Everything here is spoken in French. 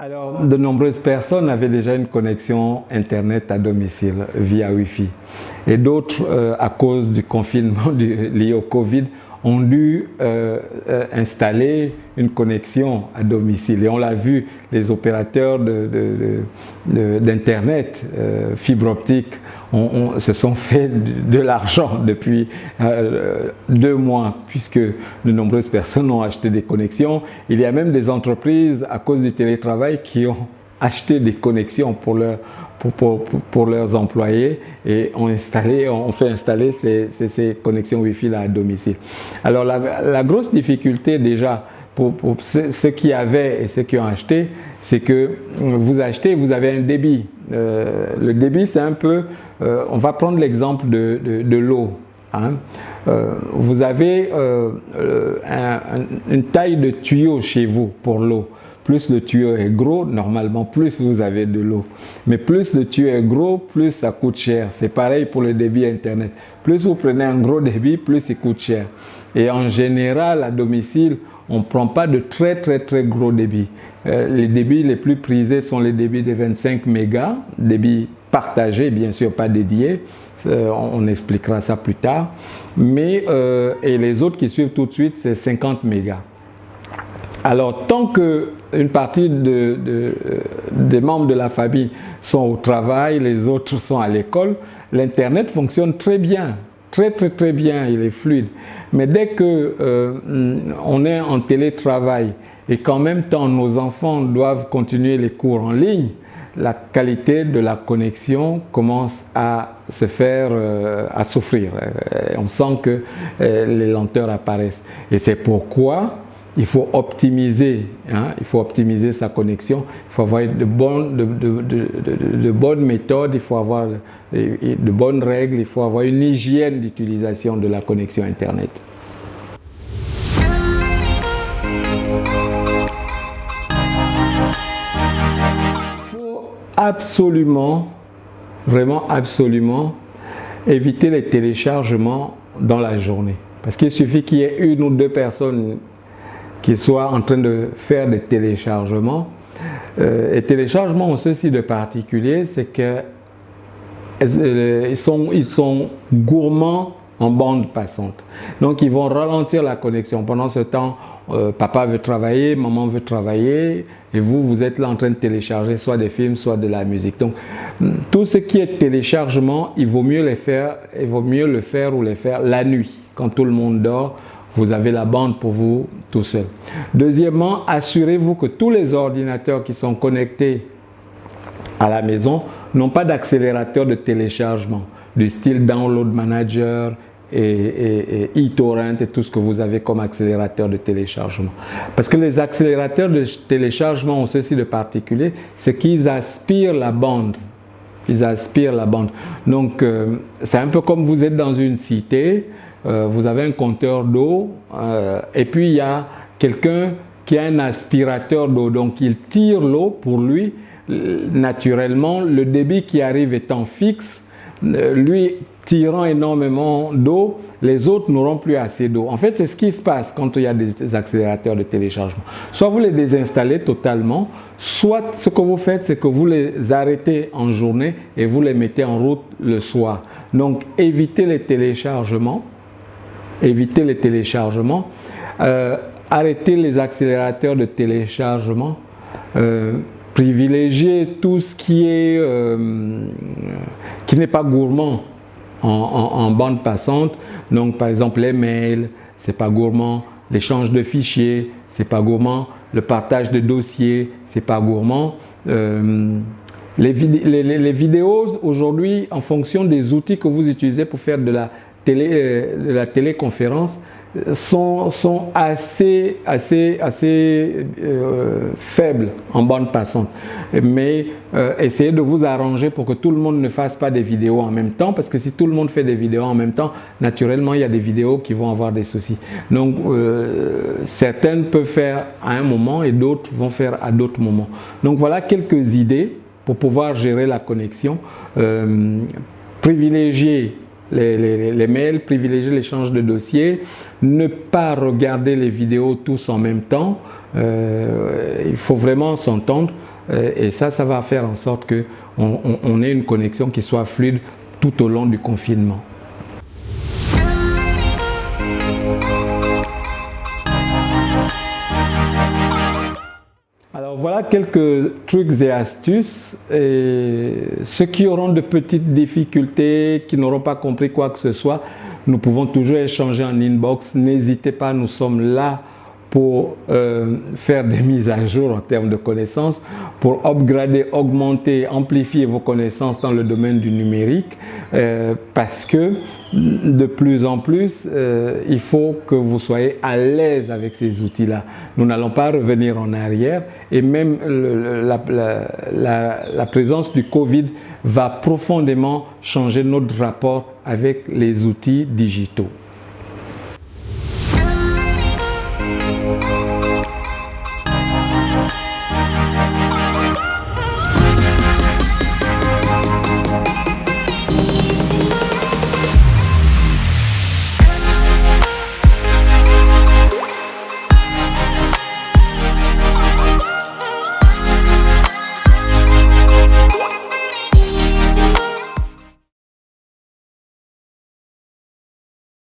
Alors, de nombreuses personnes avaient déjà une connexion Internet à domicile via Wi-Fi. Et d'autres, à cause du confinement lié au Covid, ont dû installer une connexion à domicile. Et on l'a vu, les opérateurs d'Internet, fibre optique, se sont fait de l'argent depuis 2 mois, puisque de nombreuses personnes ont acheté des connexions. Il y a même des entreprises, à cause du télétravail, qui ont acheté des connexions pour leurs employés et ont fait installer ces connexions Wi-Fi là à domicile. Alors la grosse difficulté déjà pour ceux qui avaient et ceux qui ont acheté, c'est que vous achetez, vous avez un débit. Le débit, c'est un peu, on va prendre l'exemple de l'eau. Hein. Vous avez une taille de tuyau chez vous pour l'eau. Plus le tuyau est gros, normalement, plus vous avez de l'eau. Mais plus le tuyau est gros, plus ça coûte cher. C'est pareil pour le débit Internet. Plus vous prenez un gros débit, plus il coûte cher. Et en général, à domicile, on ne prend pas de très gros débits. Les débits les plus prisés sont les débits de 25 mégas, débits partagés, bien sûr, pas dédiés. On expliquera ça plus tard. Mais, et les autres qui suivent tout de suite, c'est 50 mégas. Alors, tant qu'une partie des membres de la famille sont au travail, les autres sont à l'école, l'Internet fonctionne très bien, très bien, il est fluide. Mais dès qu'on est en télétravail et qu'en même temps nos enfants doivent continuer les cours en ligne, la qualité de la connexion commence à se faire, à souffrir. On sent que les lenteurs apparaissent. Et c'est pourquoi il faut optimiser, hein, il faut optimiser sa connexion, il faut avoir de bonnes méthodes, il faut avoir de bonnes règles, il faut avoir une hygiène d'utilisation de la connexion Internet. Il faut absolument, vraiment absolument, éviter les téléchargements dans la journée. Parce qu'il suffit qu'il y ait 1 ou 2 personnes qui soient en train de faire des téléchargements. Et téléchargements ont ceci de particulier, c'est qu'ils sont gourmands en bande passante. Donc ils vont ralentir la connexion. Pendant ce temps, papa veut travailler, maman veut travailler, et vous êtes là en train de télécharger soit des films, soit de la musique. Donc tout ce qui est téléchargement, il vaut mieux le faire la nuit, quand tout le monde dort. Vous avez la bande pour vous tout seul. Deuxièmement, assurez-vous que tous les ordinateurs qui sont connectés à la maison n'ont pas d'accélérateur de téléchargement, du style Download Manager et eTorrent et tout ce que vous avez comme accélérateur de téléchargement. Parce que les accélérateurs de téléchargement ont ceci de particulier, c'est qu'ils aspirent la bande. Ils aspirent la bande. Donc, c'est un peu comme vous êtes dans une cité, vous avez un compteur d'eau et puis il y a quelqu'un qui a un aspirateur d'eau. Donc, il tire l'eau pour lui. Naturellement, le débit qui arrive étant fixe, lui tirant énormément d'eau, les autres n'auront plus assez d'eau. En fait, c'est ce qui se passe quand il y a des accélérateurs de téléchargement. Soit vous les désinstallez totalement, soit ce que vous faites, c'est que vous les arrêtez en journée et vous les mettez en route le soir. Donc, évitez les téléchargements. Évitez les téléchargements. Arrêtez les accélérateurs de téléchargement. Privilégiez tout ce qui n'est pas gourmand en bande passante. Donc, par exemple, les mails, c'est pas gourmand. L'échange de fichiers, c'est pas gourmand. Le partage de dossiers, c'est pas gourmand. Les vidéos, aujourd'hui, en fonction des outils que vous utilisez pour faire de la téléconférence, sont assez faibles en bande passante. Mais essayez de vous arranger pour que tout le monde ne fasse pas des vidéos en même temps, parce que si tout le monde fait des vidéos en même temps, naturellement, il y a des vidéos qui vont avoir des soucis. Donc, certaines peuvent faire à un moment et d'autres vont faire à d'autres moments. Donc, voilà quelques idées pour pouvoir gérer la connexion. Privilégier les mails, privilégier l'échange de dossiers, ne pas regarder les vidéos tous en même temps. Il faut vraiment s'entendre et ça va faire en sorte qu'on ait une connexion qui soit fluide tout au long du confinement. Alors voilà quelques trucs et astuces. Et ceux qui auront de petites difficultés, qui n'auront pas compris quoi que ce soit, nous pouvons toujours échanger en inbox. N'hésitez pas, nous sommes là pour faire des mises à jour en termes de connaissances, pour upgrader, augmenter, amplifier vos connaissances dans le domaine du numérique, parce que de plus en plus, il faut que vous soyez à l'aise avec ces outils-là. Nous n'allons pas revenir en arrière et même la présence du Covid va profondément changer notre rapport avec les outils digitaux.